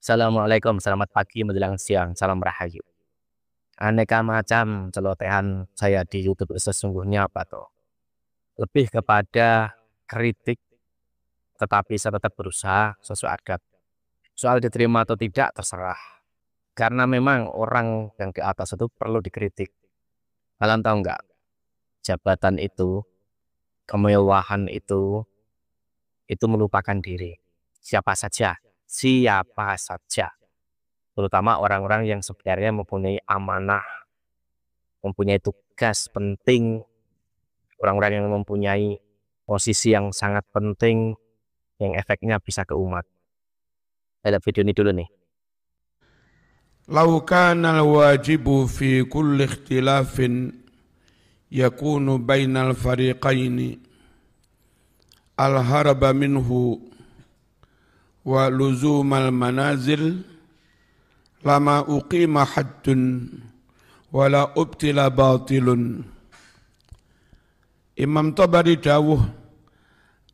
Assalamualaikum, selamat pagi menjelang siang, salam rahayu. Aneka macam celotehan saya di YouTube sesungguhnya apa tuh? Lebih kepada kritik, tetapi saya tetap berusaha sesuai adab. Soal diterima atau tidak terserah. Karena memang orang yang di atas itu perlu dikritik. Kalian tahu nggak? Jabatan kemewahan itu melupakan diri. Siapa saja. Terutama orang-orang yang sebenarnya mempunyai amanah, mempunyai tugas penting, orang-orang yang mempunyai posisi yang sangat penting, yang efeknya bisa ke umat. Saya lihat video ini dulu nih. لو كان الواجب في كل اختلاف يكون بين الفريقين الهرب منه ولزوم المنازل لما أقيم حد ولا أبطل باطل. Imam Tabari dawuh,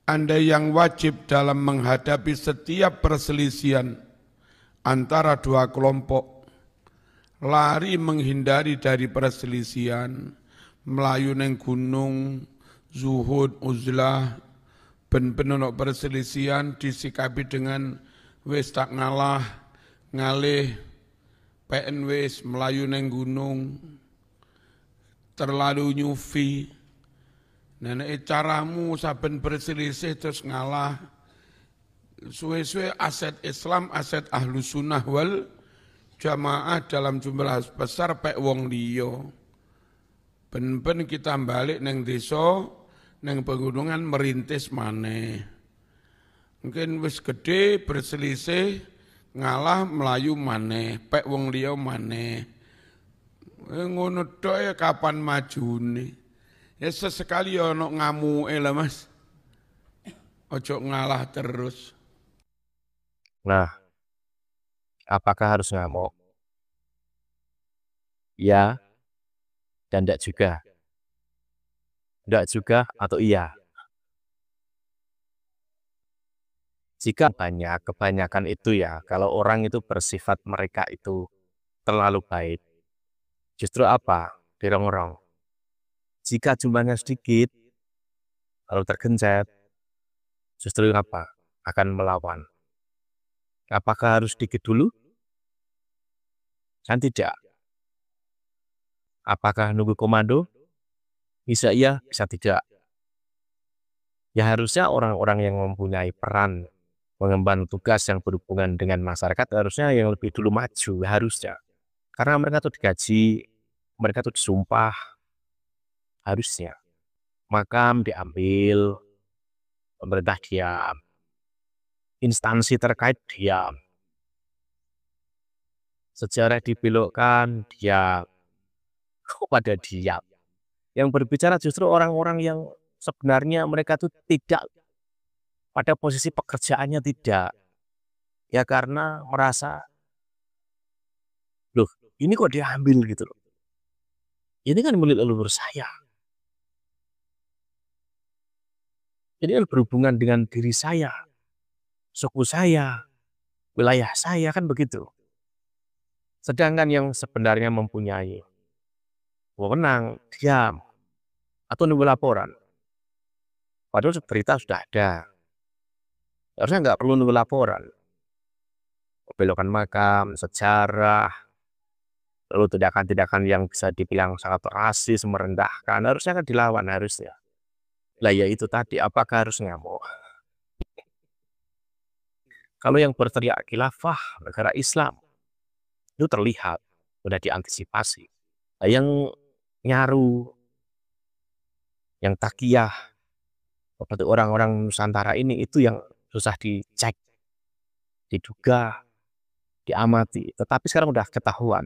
andai yang wajib dalam menghadapi setiap perselisihan antara dua kelompok, lari menghindari dari perselisihan, melayu neng gunung, zuhud, uzlah, ben-ben ono perselisihan disikapi dengan wis tak ngalah, ngalih, PN wis melayu neng gunung, terlalu nyufi. Nenek caramu saben berselisih terus ngalah, suwe-suwe aset Islam, aset ahlu sunnah wal jamaah dalam jumlah besar pek wong liya. Ben-ben kita balik neng desa, neng pegunungan merintis maneh. Mungkin wis gede berselisih, ngalah melayu maneh, pek wong liya maneh. Ngono tok ya kapan majune? Ya sesekali ya ono ngamuke lah Mas. Ojo ngalah terus. Nah, apakah harus ngamuk? Ya dan tidak juga. Tidak juga atau iya. Jika kebanyakan itu ya, kalau orang itu bersifat mereka itu terlalu baik, justru apa? Dirongrong. Jika jumlahnya sedikit, lalu tergencet, justru apa? Akan melawan. Apakah harus sedikit dulu? Kan tidak. Apakah nunggu komando? Bisa iya, bisa tidak. Ya harusnya orang-orang yang mempunyai peran mengemban tugas yang berhubungan dengan masyarakat harusnya yang lebih dulu maju, harusnya. Karena mereka tuh digaji, mereka tuh disumpah, harusnya. Makam diambil, pemerintah diam, instansi terkait diam, sejarah dibelokkan diam, pada diam. Yang berbicara justru orang-orang yang sebenarnya mereka tuh tidak pada posisi pekerjaannya, tidak. Ya karena merasa, loh ini kok diambil gitu loh. Ini kan milik leluhur saya. Ini kan berhubungan dengan diri saya, suku saya, wilayah saya, kan begitu. Sedangkan yang sebenarnya mempunyai wewenang, diam, atau nunggu laporan. Padahal berita sudah ada. Harusnya nggak perlu nunggu laporan. Belokan makam, sejarah, lalu tindakan-tindakan yang bisa dibilang sangat rasis, merendahkan, harusnya kan dilawan, harusnya. Lah ya itu tadi, apakah harus ngamuk? Kalau yang berteriak khilafah negara Islam, itu terlihat, sudah diantisipasi. Nah, yang nyaru, yang takiyah, seperti orang-orang Nusantara ini, itu yang susah dicek, diduga, diamati. Tetapi sekarang udah ketahuan.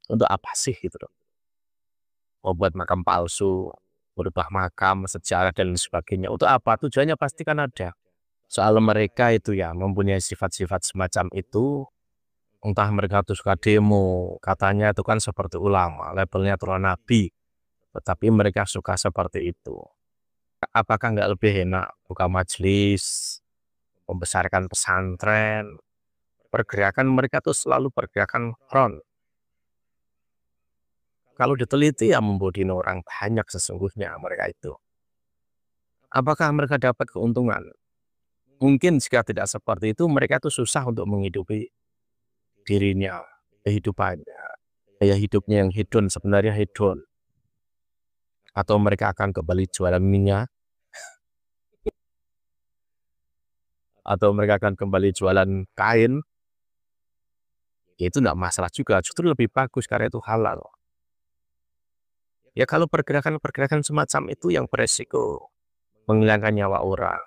Untuk apa sih gitu loh? Membuat makam palsu, berubah makam, sejarah dan sebagainya. Untuk apa? Tujuannya pasti kan ada. Soal mereka itu ya mempunyai sifat-sifat semacam itu, entah mereka itu suka demo, katanya itu kan seperti ulama, labelnya turun nabi, tetapi mereka suka seperti itu. Apakah nggak lebih enak buka majelis, membesarkan pesantren, pergerakan mereka tuh selalu pergerakan front. Kalau diteliti ya membunuh orang banyak sesungguhnya mereka itu. Apakah mereka dapat keuntungan? Mungkin jika tidak seperti itu, mereka tuh susah untuk menghidupi dirinya, kehidupannya, gaya hidupnya yang hedon, sebenarnya hedon. Atau mereka akan kembali jualan minyak, atau mereka akan kembali jualan kain, ya itu tidak masalah juga, justru lebih bagus karena itu halal. Ya kalau pergerakan-pergerakan semacam itu yang beresiko menghilangkan nyawa orang,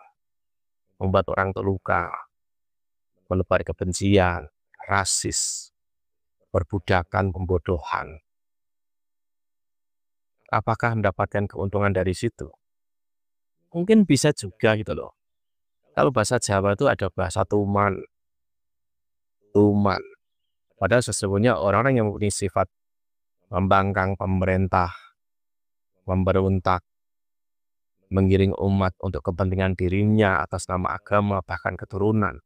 membuat orang terluka, menebar kebencian, rasis, perbudakan, pembodohan. Apakah mendapatkan keuntungan dari situ? Mungkin bisa juga gitu loh. Kalau bahasa Jawa itu ada bahasa tuman. Tuman. Padahal sesungguhnya orang-orang yang mempunyai sifat membangkang pemerintah, memberontak, menggiring umat untuk kepentingan dirinya atas nama agama, bahkan keturunan.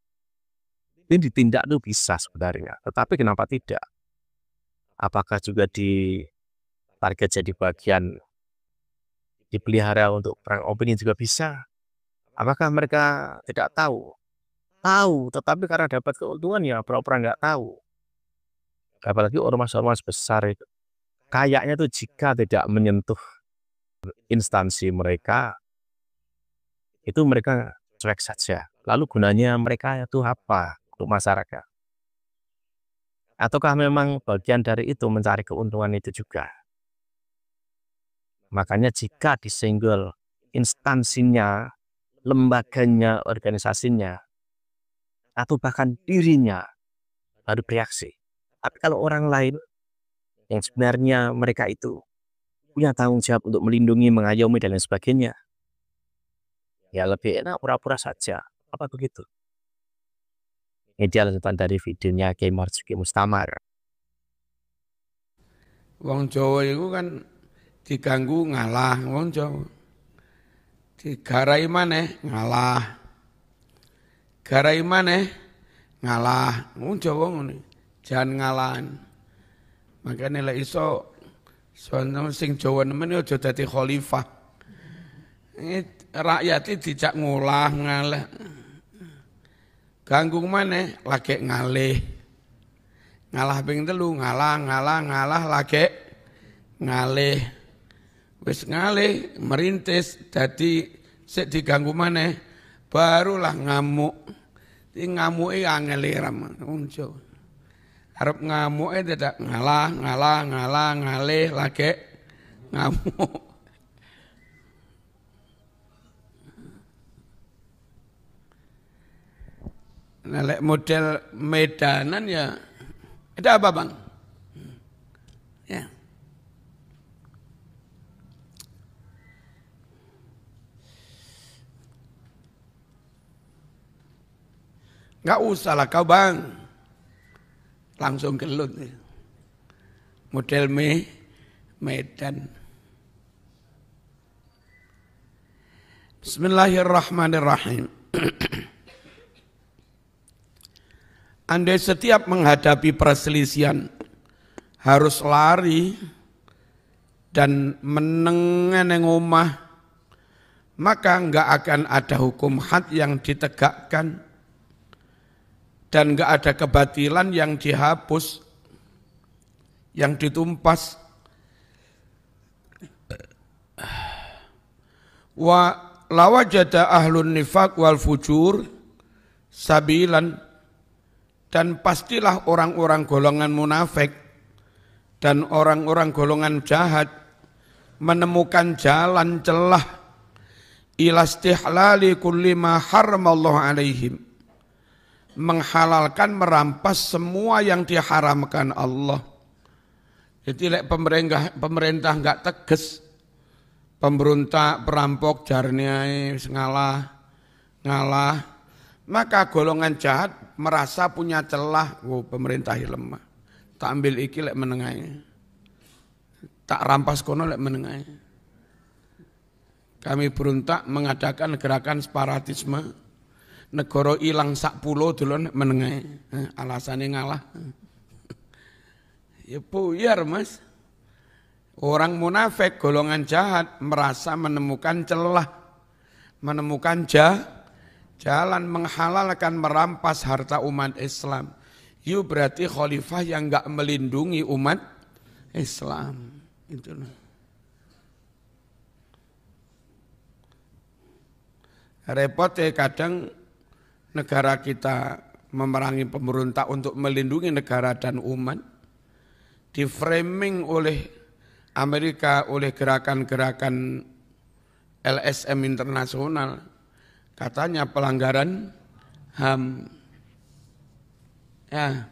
Ini ditindak itu bisa sebenarnya. Tetapi kenapa tidak? Apakah juga target jadi bagian dipelihara untuk perang opini juga bisa? Apakah mereka tidak tahu? Tahu, tetapi karena dapat keuntungan ya pura-pura nggak tahu. Apalagi ormas-ormas besar itu. Kayaknya tuh jika tidak menyentuh instansi mereka, itu mereka cuek saja. Lalu gunanya mereka itu apa untuk masyarakat? Ataukah memang bagian dari itu mencari keuntungan itu juga? Makanya jika disenggol instansinya, lembaganya, organisasinya, atau bahkan dirinya, baru bereaksi. Tapi kalau orang lain yang sebenarnya mereka itu punya tanggung jawab untuk melindungi, mengayomi, dan lain sebagainya, ya lebih enak pura-pura saja. Apa begitu? Ini dia lanjutan dari videonya Kiai Marzuki Mustamar. Wong Jawa itu kan diganggu ngalah, wong Jawa. Digarai maneh ngalah. Garai maneh ngalah. Wong Jawa ngene. Jangan ngalahan. Makanya lek iso sing Jawa nemen aja dadi khalifah. Rakyat dijak ngolah ngalah. Ganggu maneh lagi ngalih. Ngalah ping 3 ngalah lagi ngalih. Wis ngalih merintis dadi sik diganggu maneh barulah ngamuk. Iki ngamuke angel ram unjo. Arep ngamuke tidak ngalah ngalih lagi ngamuk. Nah, lek model medanan ya ada apa bang? Ya. Nggak usah lah kau bang, langsung gelut. Model Medan. Bismillahirrahmanirrahim. Andai setiap menghadapi perselisihan harus lari dan menengen yang omah, maka enggak akan ada hukum had yang ditegakkan dan enggak ada kebatilan yang dihapus, yang ditumpas. Wa lawajada ahlun nifaq wal fujur sabilan, dan pastilah orang-orang golongan munafik dan orang-orang golongan jahat menemukan jalan celah ila istihlali kulli ma haramallahu alaihim, menghalalkan, merampas semua yang diharamkan Allah. Jadi lek pemerintah enggak tegas, pemberontak, perampok, jarniai ngalah, maka golongan jahat merasa punya celah, pemerintah lemah. Tak ambil iki lek menengai. Tak rampas kono lek menengai. Kami berontak mengadakan gerakan separatisme negara ilang sak pulo dulu menengah, alasannya ngalah. Ya buyar Mas. Orang munafik, golongan jahat merasa menemukan celah, menemukan jalan menghalalkan merampas harta umat Islam. Itu berarti khalifah yang enggak melindungi umat Islam. Itulah. Repotnya kadang negara kita memerangi pemberontak untuk melindungi negara dan umat, di framing oleh Amerika, oleh gerakan-gerakan LSM internasional, katanya pelanggaran HAM. Ya,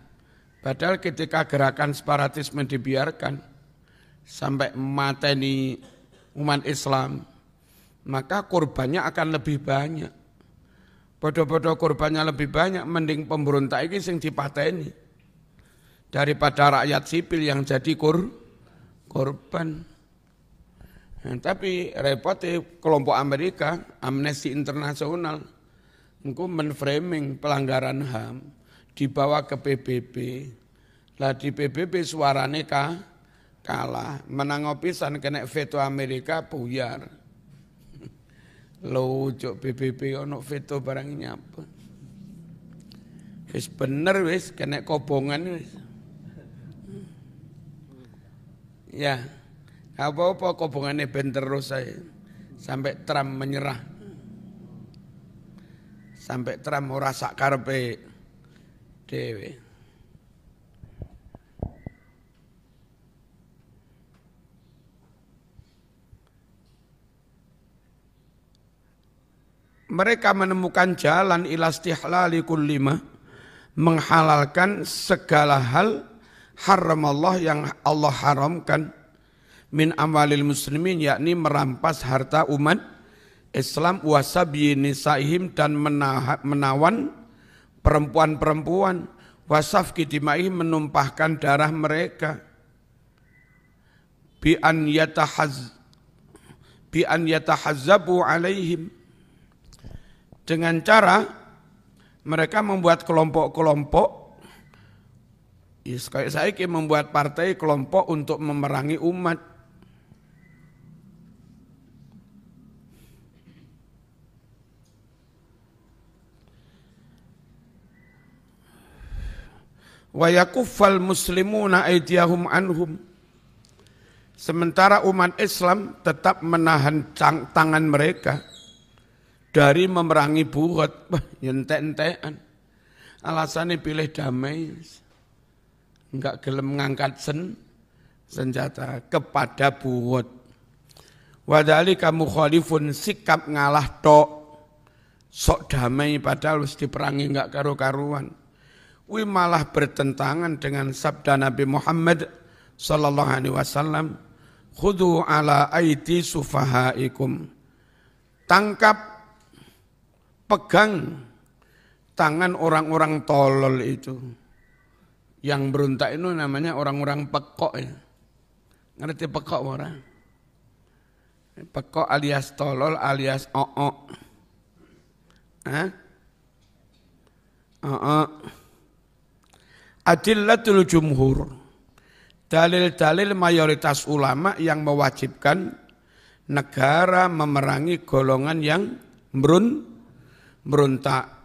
padahal ketika gerakan separatisme dibiarkan sampai mateni umat Islam, maka korbannya akan lebih banyak. Bodoh-bodoh korbannya lebih banyak, mending pemberontak ini sing dipateni daripada rakyat sipil yang jadi korban. Nah, tapi repotnya kelompok Amerika, Amnesty International, itu menframing pelanggaran HAM dibawa ke PBB. Lah di PBB suarane kalah, menang pisan kena veto Amerika buyar. Lucu PBB ono veto barang nyapa. Wis bener wis kena kobongan wis. Ya, apa-apa kobongannya ben terus saya sampai Trump menyerah. Sampai Trump ora sak karepe dhewe. Mereka menemukan jalan ila istihlali kulli ma, menghalalkan segala hal haram Allah yang Allah haramkan min amwalil muslimin, yakni merampas harta umat Islam, wasabyi nisaihim, dan menawan perempuan-perempuan, wasafki dimaihim, menumpahkan darah mereka, bi an yatahazzabu alaihim, dengan cara mereka membuat kelompok-kelompok, kayak saya membuat partai kelompok untuk memerangi umat. Wa yakuffal muslimuna aydiyahum anhum, sementara umat Islam tetap menahan tangan mereka dari memerangi buhut. Entek-entekan. Alasannya pilih damai, enggak gelem ngangkat senjata kepada buhut. Wadhalika mukhalifun, sikap ngalah tok, sok damai padahal harus diperangi enggak karu-karuan. Wi malah bertentangan dengan sabda Nabi Muhammad sallallahu alaihi wasallam, khudhu ala aidi sufahaikum, tangkap, pegang tangan orang-orang tolol itu. Yang berontak itu namanya orang-orang pekok ya. Ngerti pekok orang? Pekok alias tolol alias o'ok. Adillatul jumhur, dalil-dalil mayoritas ulama yang mewajibkan negara memerangi golongan yang berontak.